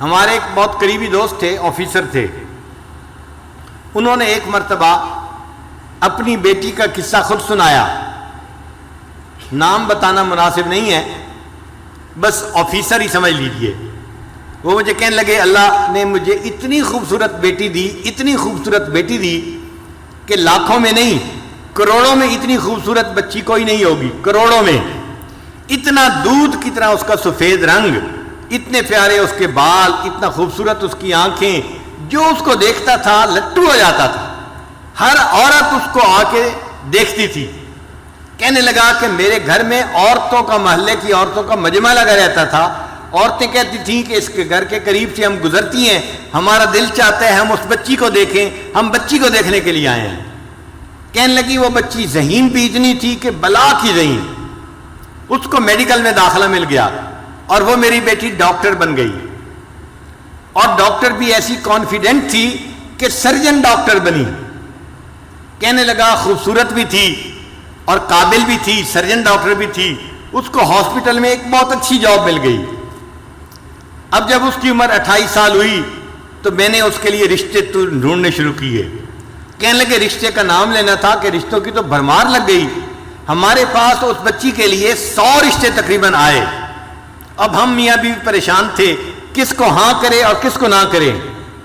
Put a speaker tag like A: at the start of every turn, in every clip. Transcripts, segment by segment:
A: ہمارے ایک بہت قریبی دوست تھے، آفیسر تھے، انہوں نے ایک مرتبہ اپنی بیٹی کا قصہ خود سنایا، نام بتانا مناسب نہیں ہے، بس آفیسر ہی سمجھ لیجئے۔ وہ مجھے کہنے لگے اللہ نے مجھے اتنی خوبصورت بیٹی دی، اتنی خوبصورت بیٹی دی کہ لاکھوں میں نہیں کروڑوں میں اتنی خوبصورت بچی کوئی نہیں ہوگی، کروڑوں میں۔ اتنا دودھ کی طرح اس کا سفید رنگ، اتنے پیارے اس کے بال، اتنا خوبصورت اس کی آنکھیں، جو اس کو دیکھتا تھا لٹو ہو جاتا تھا، ہر عورت اس کو آ کے دیکھتی تھی۔ کہنے لگا کہ میرے گھر میں عورتوں کا، محلے کی عورتوں کا مجمع لگا رہتا تھا، عورتیں کہتی تھیں کہ اس کے گھر کے قریب سے ہم گزرتی ہیں، ہمارا دل چاہتا ہے ہم اس بچی کو دیکھیں، ہم بچی کو دیکھنے کے لیے آئے ہیں۔ کہنے لگی وہ بچی ذہین بھی اتنی تھی کہ بلا کی ذہین، اس کو میڈیکل میں داخلہ مل گیا اور وہ میری بیٹی ڈاکٹر بن گئی، اور ڈاکٹر بھی ایسی کانفیڈنٹ تھی کہ سرجن ڈاکٹر بنی۔ کہنے لگا خوبصورت بھی تھی اور قابل بھی تھی، سرجن ڈاکٹر بھی تھی، اس کو ہاسپٹل میں ایک بہت اچھی جاب مل گئی۔ اب جب اس کی عمر 28 سال ہوئی تو میں نے اس کے لیے رشتے ڈھونڈنے شروع کیے۔ کہنے لگے رشتے کا نام لینا تھا کہ رشتوں کی تو بھرمار لگ گئی، ہمارے پاس اس بچی کے لیے 100 رشتے تقریباً آئے۔ اب ہم میاں بیوی پریشان تھے، کس کو ہاں کرے اور کس کو نہ کرے۔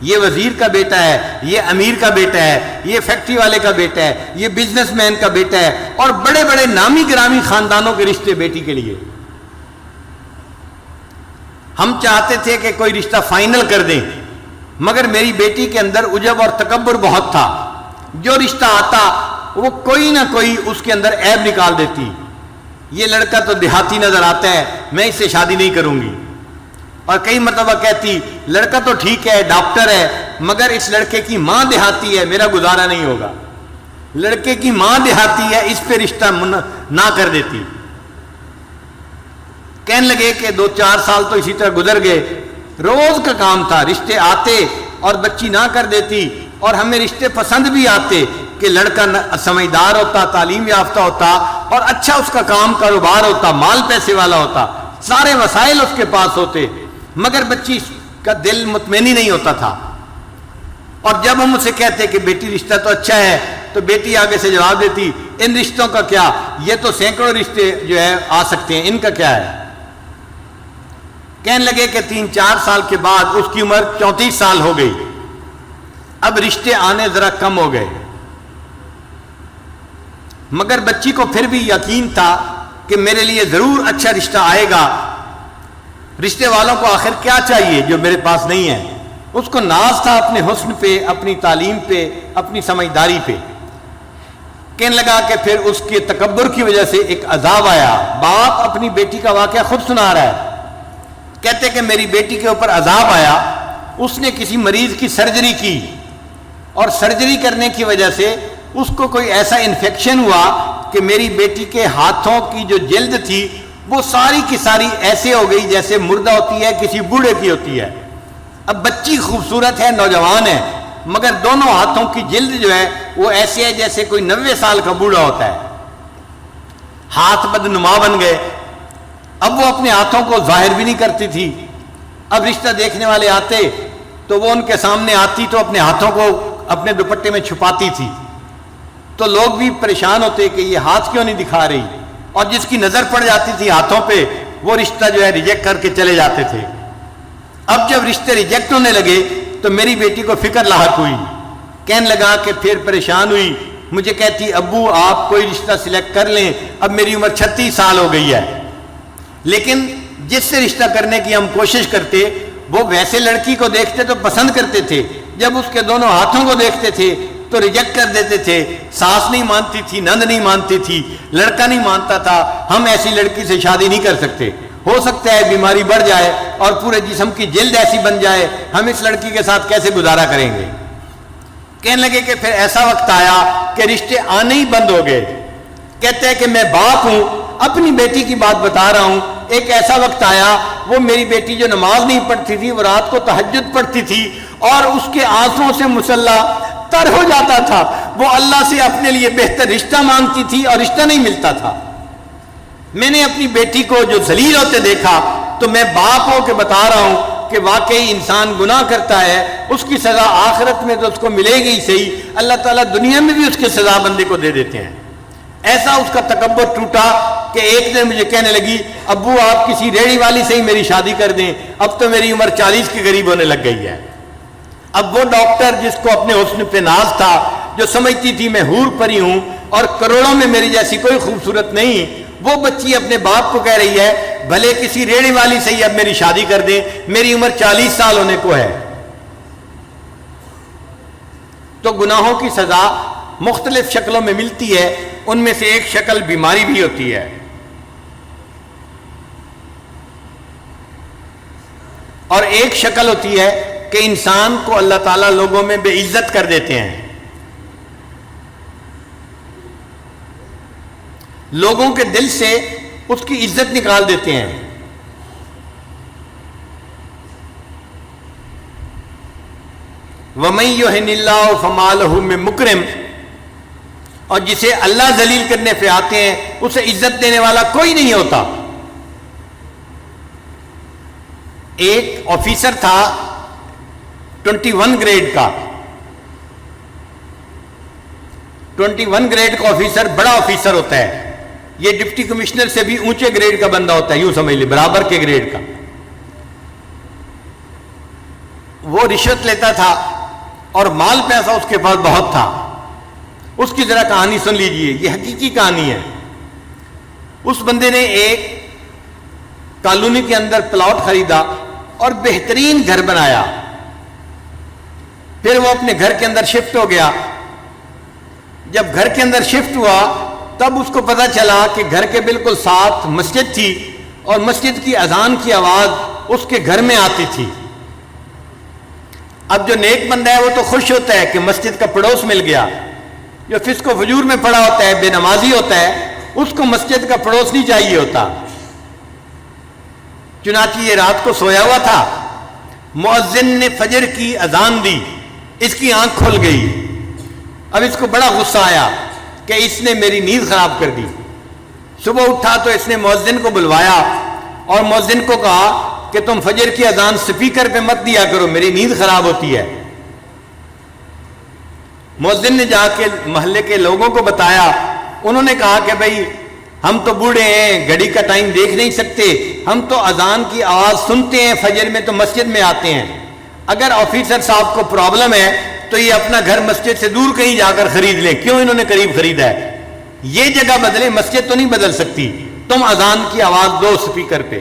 A: یہ وزیر کا بیٹا ہے، یہ امیر کا بیٹا ہے، یہ فیکٹری والے کا بیٹا ہے، یہ بزنس مین کا بیٹا ہے، اور بڑے بڑے نامی گرامی خاندانوں کے رشتے بیٹی کے لیے۔ ہم چاہتے تھے کہ کوئی رشتہ فائنل کر دیں، مگر میری بیٹی کے اندر عجب اور تکبر بہت تھا، جو رشتہ آتا وہ کوئی نہ کوئی اس کے اندر عیب نکال دیتی۔ یہ لڑکا تو دیہاتی نظر آتا ہے، میں اس سے شادی نہیں کروں گی۔ اور کئی مرتبہ کہتی لڑکا تو ٹھیک ہے، ڈاکٹر ہے، مگر اس لڑکے کی ماں دیہاتی ہے، میرا گزارا نہیں ہوگا۔ لڑکے کی ماں دیہاتی ہے، اس پہ رشتہ نہ کر دیتی۔ کہنے لگے کہ 2-4 سال تو اسی طرح گزر گئے، روز کا کام تھا، رشتے آتے اور بچی نہ کر دیتی، اور ہمیں رشتے پسند بھی آتے کہ لڑکا سمجھدار ہوتا، تعلیم یافتہ ہوتا، اور اچھا اس کا کام کاروبار ہوتا، مال پیسے والا ہوتا، سارے وسائل اس کے پاس ہوتے، مگر بچی کا دل مطمئن ہی نہیں ہوتا تھا۔ اور جب ہم اسے کہتے کہ بیٹی رشتہ تو اچھا ہے، تو بیٹی آگے سے جواب دیتی ان رشتوں کا کیا، یہ تو سینکڑوں رشتے جو ہے آ سکتے ہیں، ان کا کیا ہے۔ کہنے لگے کہ 3-4 سال کے بعد اس کی عمر 34 سال ہو گئی، اب رشتے آنے ذرا کم ہو گئے، مگر بچی کو پھر بھی یقین تھا کہ میرے لیے ضرور اچھا رشتہ آئے گا۔ رشتے والوں کو آخر کیا چاہیے جو میرے پاس نہیں ہے؟ اس کو ناز تھا اپنے حسن پہ، اپنی تعلیم پہ، اپنی سمجھداری پہ۔ کہنے لگا کہ پھر اس کے تکبر کی وجہ سے ایک عذاب آیا۔ باپ اپنی بیٹی کا واقعہ خود سنا رہا ہے، کہتے کہ میری بیٹی کے اوپر عذاب آیا، اس نے کسی مریض کی سرجری کی، اور سرجری کرنے کی وجہ سے اس کو کوئی ایسا انفیکشن ہوا کہ میری بیٹی کے ہاتھوں کی جو جلد تھی وہ ساری کی ساری ایسے ہو گئی جیسے مردہ ہوتی ہے، کسی بوڑھے کی ہوتی ہے۔ اب بچی خوبصورت ہے، نوجوان ہے، مگر دونوں ہاتھوں کی جلد جو ہے وہ ایسے ہے جیسے کوئی 90 سال کا بوڑھا ہوتا ہے، ہاتھ بدنما بن گئے۔ اب وہ اپنے ہاتھوں کو ظاہر بھی نہیں کرتی تھی۔ اب رشتہ دیکھنے والے آتے تو وہ ان کے سامنے آتی تو اپنے ہاتھوں کو اپنے دوپٹے میں چھپاتی تھی، تو لوگ بھی پریشان ہوتے کہ یہ ہاتھ کیوں نہیں دکھا رہی، اور جس کی نظر پڑ جاتی تھی ہاتھوں پہ وہ رشتہ جو ہے ریجیکٹ کر کے چلے جاتے تھے۔ اب جب رشتے ریجیکٹ ہونے لگے تو میری بیٹی کو فکر لاحق ہوئی، کہنے لگا کہ پھر پریشان ہوئی، مجھے کہتی ابو آپ کوئی رشتہ سلیکٹ کر لیں، اب میری عمر 36 سال ہو گئی ہے، لیکن جس سے رشتہ کرنے کی ہم کوشش کرتے وہ ویسے لڑکی کو دیکھتے تو پسند کرتے تھے، جب اس کے دونوں ہاتھوں کو دیکھتے تھے تو ریجیکٹ کر دیتے تھے۔ ساس نہیں مانتی تھی، نند نہیں مانتی تھی، لڑکا نہیں مانتا تھا، ہم ایسی لڑکی سے شادی نہیں کر سکتے، ہو سکتا ہے بیماری بڑھ جائے اور پورے جسم کی جلد ایسی بن جائے، ہم اس لڑکی کے ساتھ کیسے گزارا کریں گے۔ کہنے لگے کہ پھر ایسا وقت آیا کہ رشتے آنے ہی بند ہو گئے۔ کہتے ہیں کہ میں باپ ہوں، اپنی بیٹی کی بات بتا رہا ہوں، ایک ایسا وقت آیا وہ میری بیٹی جو نماز نہیں پڑھتی تھی وہ رات کو تہجد پڑھتی تھی اور اس کے آنسوؤں سے مسلح تر ہو جاتا تھا، وہ اللہ سے اپنے لیے بہتر رشتہ مانگتی تھی اور رشتہ نہیں ملتا تھا۔ میں نے اپنی بیٹی کو جو ذلیل ہوتے دیکھا تو میں باپ ہو کے بتا رہا ہوں کہ کہ واقعی انسان گناہ کرتا ہے اس کی سزا آخرت میں تو اس کو ملے گی صحیح، اللہ تعالیٰ دنیا میں بھی اس کی سزا بندے کو دے دیتے ہیں۔ ایسا اس کا تکبر ٹوٹا کہ ایک دن مجھے کہنے لگی ابو آپ کسی ریڑھی والی سے ہی میری شادی کر دیں، اب تو میری عمر 40 کے قریب ہونے لگ گئی ہے۔ اب وہ ڈاکٹر جس کو اپنے حسن پہ ناز تھا، جو سمجھتی تھی میں حور پری ہوں اور کروڑوں میں میری جیسی کوئی خوبصورت نہیں، وہ بچی اپنے باپ کو کہہ رہی ہے بھلے کسی ریڑھی والی سے ہی اب میری شادی کر دیں، میری عمر 40 سال ہونے کو ہے۔ تو گناہوں کی سزا مختلف شکلوں میں ملتی ہے، ان میں سے ایک شکل بیماری بھی ہوتی ہے، اور ایک شکل ہوتی ہے کہ انسان کو اللہ تعالیٰ لوگوں میں بے عزت کر دیتے ہیں، لوگوں کے دل سے اس کی عزت نکال دیتے ہیں۔ وَمَن يُهِنِ اللَّهُ فَمَا لَهُ مِن مُكْرِمٍ، اور جسے اللہ ذلیل کرنے پہ آتے ہیں اسے عزت دینے والا کوئی نہیں ہوتا۔ ایک آفیسر تھا 21 گریڈ کا، 21 گریڈ کا آفیسر بڑا آفیسر ہوتا ہے، یہ ڈپٹی کمشنر سے بھی اونچے گریڈ کا بندہ ہوتا ہے، یوں سمجھ لیں برابر کے گریڈ کا۔ وہ رشوت لیتا تھا اور مال پیسہ اس کے پاس بہت تھا۔ اس کی ذرا کہانی سن لیجئے، یہ حقیقی کہانی ہے۔ اس بندے نے ایک کالونی کے اندر پلاٹ خریدا اور بہترین گھر بنایا، پھر وہ اپنے گھر کے اندر شفٹ ہو گیا۔ جب گھر کے اندر شفٹ ہوا تب اس کو پتا چلا کہ گھر کے بالکل ساتھ مسجد تھی اور مسجد کی اذان کی آواز اس کے گھر میں آتی تھی۔ اب جو نیک بندہ ہے وہ تو خوش ہوتا ہے کہ مسجد کا پڑوس مل گیا، جو فسق و فجور میں پڑا ہوتا ہے، بے نمازی ہوتا ہے، اس کو مسجد کا پڑوس نہیں چاہیے ہوتا۔ چنانچہ یہ رات کو سویا ہوا تھا، مؤذن نے فجر کی اذان دی، اس کی آنکھ کھل گئی۔ اب اس کو بڑا غصہ آیا کہ اس نے میری نیند خراب کر دی۔ صبح اٹھا تو اس نے مؤذن کو بلوایا اور مؤذن کو کہا کہ تم فجر کی اذان سپیکر پہ مت دیا کرو، میری نیند خراب ہوتی ہے۔ مؤذن نے جا کے محلے کے لوگوں کو بتایا، انہوں نے کہا کہ بھائی ہم تو بوڑھے ہیں، گھڑی کا ٹائم دیکھ نہیں سکتے، ہم تو اذان کی آواز سنتے ہیں فجر میں تو مسجد میں آتے ہیں، اگر آفیسر صاحب کو پرابلم ہے تو یہ اپنا گھر مسجد سے دور کہیں جا کر خرید لیں، کیوں انہوں نے قریب خریدا ہے؟ یہ جگہ بدلے، مسجد تو نہیں بدل سکتی، تم اذان کی آواز دو سپیکر پہ۔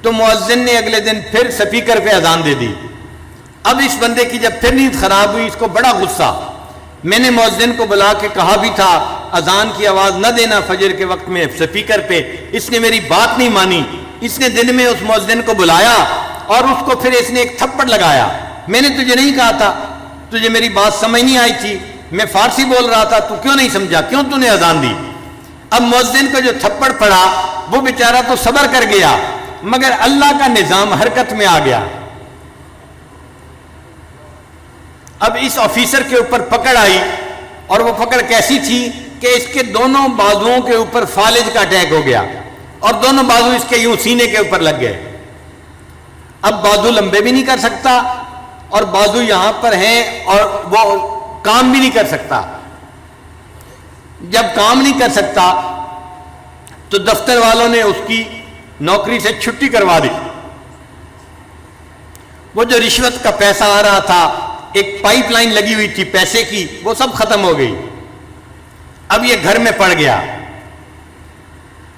A: تو مؤذن نے اگلے دن پھر سپیکر پہ اذان دے دی۔ اب اس بندے کی جب پھر نیند خراب ہوئی، اس کو بڑا غصہ، میں نے مؤذن کو بلا کے کہا بھی تھا اذان کی آواز نہ دینا فجر کے وقت میں سپیکر پہ، اس نے میری بات نہیں مانی۔ اس نے دن میں اس مؤذن کو بلایا اور اس کو پھر اس نے ایک تھپڑ لگایا، میں نے تجھے نہیں کہا تھا، تجھے میری بات سمجھ نہیں آئی تھی، میں فارسی بول رہا تھا، تو کیوں نہیں سمجھا، کیوں تو نے اذان دی؟ اب مؤذن کو جو تھپڑ پڑا وہ بیچارہ تو صبر کر گیا، مگر اللہ کا نظام حرکت میں آ گیا۔ اب اس آفیسر کے اوپر پکڑ آئی، اور وہ پکڑ کیسی تھی کہ اس کے دونوں بازوؤں کے اوپر فالج کا اٹیک ہو گیا اور دونوں بازو اس کے یوں سینے کے اوپر لگ گئے۔ اب بازو لمبے بھی نہیں کر سکتا اور بازو یہاں پر ہیں اور وہ کام بھی نہیں کر سکتا۔ جب کام نہیں کر سکتا تو دفتر والوں نے اس کی نوکری سے چھٹی کروا دی۔ وہ جو رشوت کا پیسہ آ رہا تھا، ایک پائپ لائن لگی ہوئی تھی پیسے کی، وہ سب ختم ہو گئی۔ اب یہ گھر میں پڑ گیا،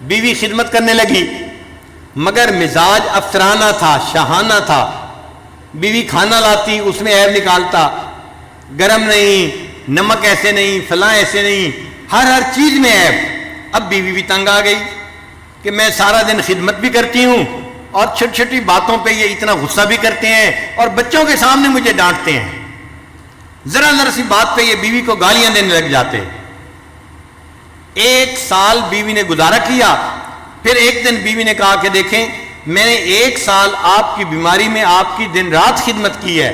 A: بیوی خدمت کرنے لگی، مگر مزاج افسرانہ تھا، شاہانہ تھا۔ بیوی کھانا لاتی، اس میں عیب نکالتا، گرم نہیں، نمک ایسے نہیں، فلاں ایسے نہیں، ہر چیز میں عیب۔ اب بیوی بھی تنگ آ گئی کہ میں سارا دن خدمت بھی کرتی ہوں اور چھوٹی چھوٹی باتوں پہ یہ اتنا غصہ بھی کرتے ہیں اور بچوں کے سامنے مجھے ڈانٹتے ہیں، ذرا ذرا سی بات پہ یہ بیوی کو گالیاں دینے لگ جاتے۔ 1 سال بیوی نے گزارا کیا، پھر ایک دن بیوی نے کہا کہ دیکھیں میں نے 1 سال آپ کی بیماری میں آپ کی دن رات خدمت کی ہے،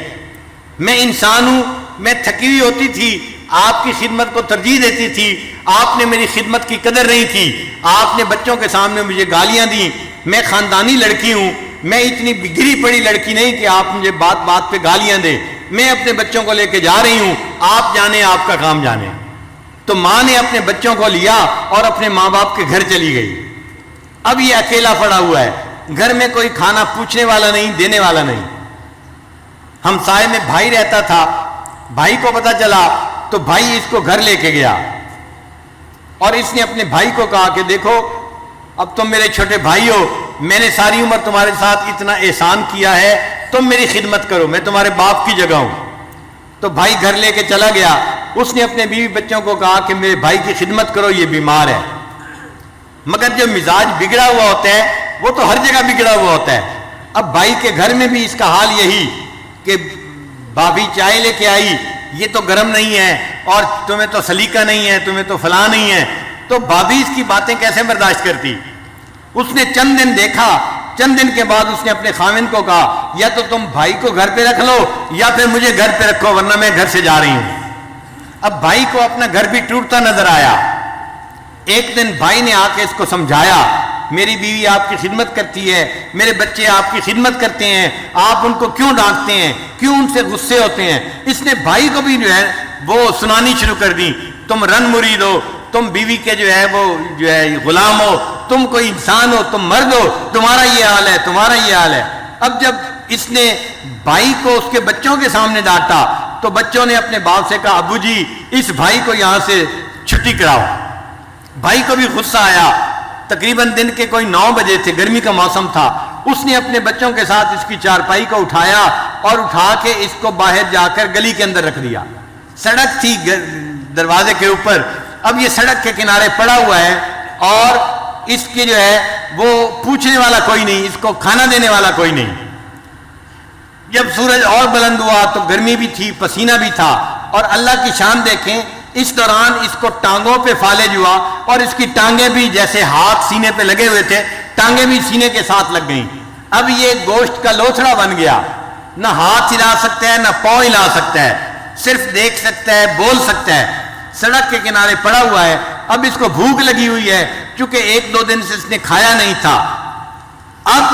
A: میں انسان ہوں، میں تھکی ہوئی ہوتی تھی، آپ کی خدمت کو ترجیح دیتی تھی، آپ نے میری خدمت کی قدر نہیں کی، آپ نے بچوں کے سامنے مجھے گالیاں دیں، میں خاندانی لڑکی ہوں، میں اتنی گری پڑی لڑکی نہیں کہ آپ مجھے بات بات پہ گالیاں دیں، میں اپنے بچوں کو لے کے جا رہی ہوں، آپ جانے، آپ کا کام جانے۔ تو ماں نے اپنے بچوں کو لیا اور اپنے ماں باپ کے گھر چلی گئی۔ اب یہ اکیلا پڑا ہوا ہے، گھر میں کوئی کھانا پوچھنے والا نہیں، دینے والا نہیں۔ ہمسائے میں بھائی رہتا تھا، بھائی کو پتا چلا تو بھائی اس کو گھر لے کے گیا اور اس نے اپنے بھائی کو کہا کہ دیکھو اب تم میرے چھوٹے بھائی ہو، میں نے ساری عمر تمہارے ساتھ اتنا احسان کیا ہے، تم میری خدمت کرو، میں تمہارے باپ کی جگہ ہوں۔ تو بھائی گھر لے کے چلا گیا، اس نے اپنے بیوی بچوں کو کہا کہ میرے بھائی کی خدمت کرو، یہ بیمار ہے۔ مگر جو مزاج بگڑا ہوا ہوتا ہے وہ تو ہر جگہ بگڑا ہوا ہوتا ہے۔ اب بھائی کے گھر میں بھی اس کا حال یہی کہ بھابھی چائے لے کے آئی، یہ تو گرم نہیں ہے، اور تمہیں تو سلیقہ نہیں ہے، تمہیں تو فلاں نہیں ہے۔ تو بھابھی اس کی باتیں کیسے برداشت کرتی؟ اس نے چند دن دیکھا، چند دن کے بعد اس نے اپنے خاوند کو کہا یا تو تم بھائی کو گھر پہ رکھ لو یا پھر مجھے گھر پہ رکھو، ورنہ میں گھر سے جا رہی ہوں۔ اب بھائی کو اپنا گھر بھی ٹوٹتا نظر آیا۔ ایک دن بھائی نے آ کے اس کو سمجھایا، میری بیوی آپ کی خدمت کرتی ہے، میرے بچے آپ کی خدمت کرتے ہیں، آپ ان کو کیوں ڈانٹتے ہیں، کیوں ان سے غصے ہوتے ہیں؟ اس نے بھائی کو بھی جو ہے وہ سنانی شروع کر دی، تم رن مرید ہو، تم بیوی کے جو ہے وہ جو ہے غلام ہو، تم کوئی انسان ہو، تم مرد ہو، تمہارا یہ حال ہے، تمہارا یہ حال ہے۔ اب جب اس نے بھائی کو اس کے بچوں کے سامنے ڈانٹا تو بچوں نے اپنے باپ سے کہا ابو جی اس بھائی کو یہاں سے چھٹی کراؤ۔ بھائی کو بھی غصہ آیا، تقریباً دن کے کوئی 9 بجے تھے، گرمی کا موسم تھا۔ اس نے اپنے بچوں کے ساتھ اس کی چارپائی کو اٹھایا اور اٹھا کے اس کو باہر جا کر گلی کے اندر رکھ دیا۔ سڑک تھی دروازے کے اوپر، اب یہ سڑک کے کنارے پڑا ہوا ہے اور اس کے جو ہے وہ پوچھنے والا کوئی نہیں، اس کو کھانا دینے والا کوئی نہیں۔ جب سورج اور بلند ہوا تو گرمی بھی تھی، پسینہ بھی تھا، اور اللہ کی شان دیکھیں اس دوران اس کو ٹانگوں پہ فالج ہوا اور اس کی ٹانگیں بھی جیسے ہاتھ سینے پہ لگے ہوئے تھے، ٹانگیں بھی سینے کے ساتھ لگ گئیں۔ اب یہ گوشت کا لوتھڑا بن گیا، نہ ہاتھ ہلا سکتا ہے نہ پاؤں ہلا سکتا ہے، صرف دیکھ سکتا ہے، بول سکتا ہے، سڑک کے کنارے پڑا ہوا ہے۔ اب اس کو بھوک لگی ہوئی ہے کیونکہ 1-2 دن سے اس نے کھایا نہیں تھا۔ اب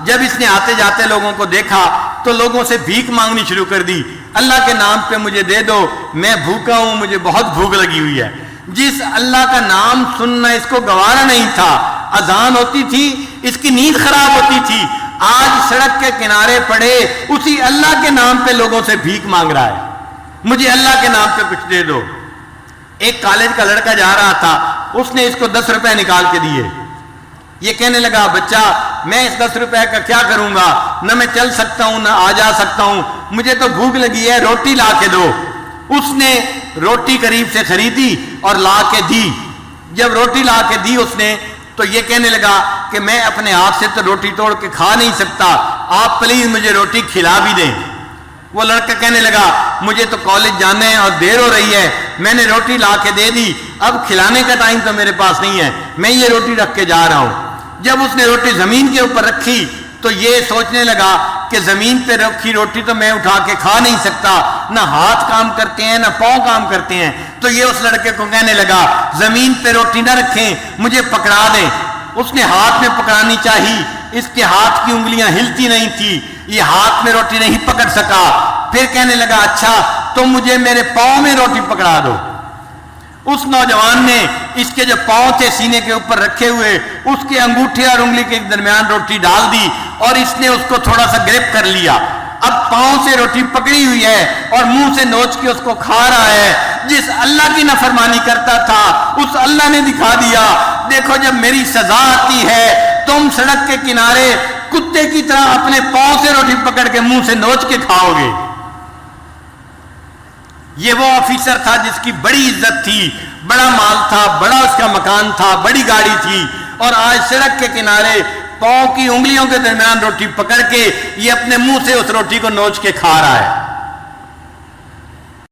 A: جب اس نے آتے جاتے لوگوں کو دیکھا تو لوگوں سے بھیک مانگنی شروع کر دی، اللہ کے نام پہ مجھے دے دو، میں بھوکا ہوں، مجھے بہت بھوک لگی ہوئی ہے۔ جس اللہ کا نام سننا اس کو گوارا نہیں تھا، اذان ہوتی تھی اس کی نیند خراب ہوتی تھی، آج سڑک کے کنارے پڑے اسی اللہ کے نام پہ لوگوں سے بھیک مانگ رہا ہے، مجھے اللہ کے نام پہ کچھ دے دو۔ ایک کالج کا لڑکا جا رہا تھا، اس نے اس کو 10 روپے نکال کے دیے۔ یہ کہنے لگا بچہ میں اس 10 روپے کا کیا کروں گا، نہ میں چل سکتا ہوں نہ آ جا سکتا ہوں، مجھے تو بھوک لگی ہے، روٹی لا کے دو۔ اس نے روٹی قریب سے خریدی اور لا کے دی۔ جب روٹی لا کے دی اس نے تو یہ کہنے لگا کہ میں اپنے ہاتھ سے تو روٹی توڑ کے کھا نہیں سکتا، آپ پلیز مجھے روٹی کھلا بھی دیں۔ وہ لڑکا کہنے لگا مجھے تو کالج جانا ہے اور دیر ہو رہی ہے، میں نے روٹی لا کے دے دی، اب کھلانے کا ٹائم تو میرے پاس نہیں ہے، میں یہ روٹی رکھ کے جا رہا ہوں۔ جب اس نے روٹی زمین کے اوپر رکھی تو یہ سوچنے لگا کہ زمین پہ رکھی روٹی تو میں اٹھا کے کھا نہیں سکتا، نہ ہاتھ کام کرتے ہیں نہ پاؤں کام کرتے ہیں، تو یہ اس لڑکے کو کہنے لگا زمین پہ روٹی نہ رکھیں، مجھے پکڑا دیں۔ اس نے ہاتھ میں پکڑانی چاہی، اس کے ہاتھ کی انگلیاں ہلتی نہیں تھی، یہ ہاتھ میں روٹی نہیں پکڑ سکا۔ پھر کہنے لگا اچھا تم مجھے میرے پاؤں میں روٹی پکڑا دو۔ اس نوجوان نے اس کے جو پاؤں تھے سینے کے اوپر رکھے ہوئے، اس کے انگوٹھے اور انگلی کے درمیان روٹی ڈال دی اور اس نے اس کو تھوڑا سا گرپ کر لیا۔ اب پاؤں سے روٹی پکڑی ہوئی ہے اور منہ سے نوچ کے اس کو کھا رہا ہے۔ جس اللہ کی نافرمانی کرتا تھا اس اللہ نے دکھا دیا، دیکھو جب میری سزا آتی ہے تم سڑک کے کنارے کتے کی طرح اپنے پاؤں سے روٹی پکڑ کے منہ سے نوچ کے کھاؤ گے۔ یہ وہ آفیسر تھا جس کی بڑی عزت تھی، بڑا مال تھا، بڑا اس کا مکان تھا، بڑی گاڑی تھی، اور آج سڑک کے کنارے پاؤں کی انگلیوں کے درمیان روٹی پکڑ کے یہ اپنے منہ سے اس روٹی کو نوچ کے کھا رہا ہے۔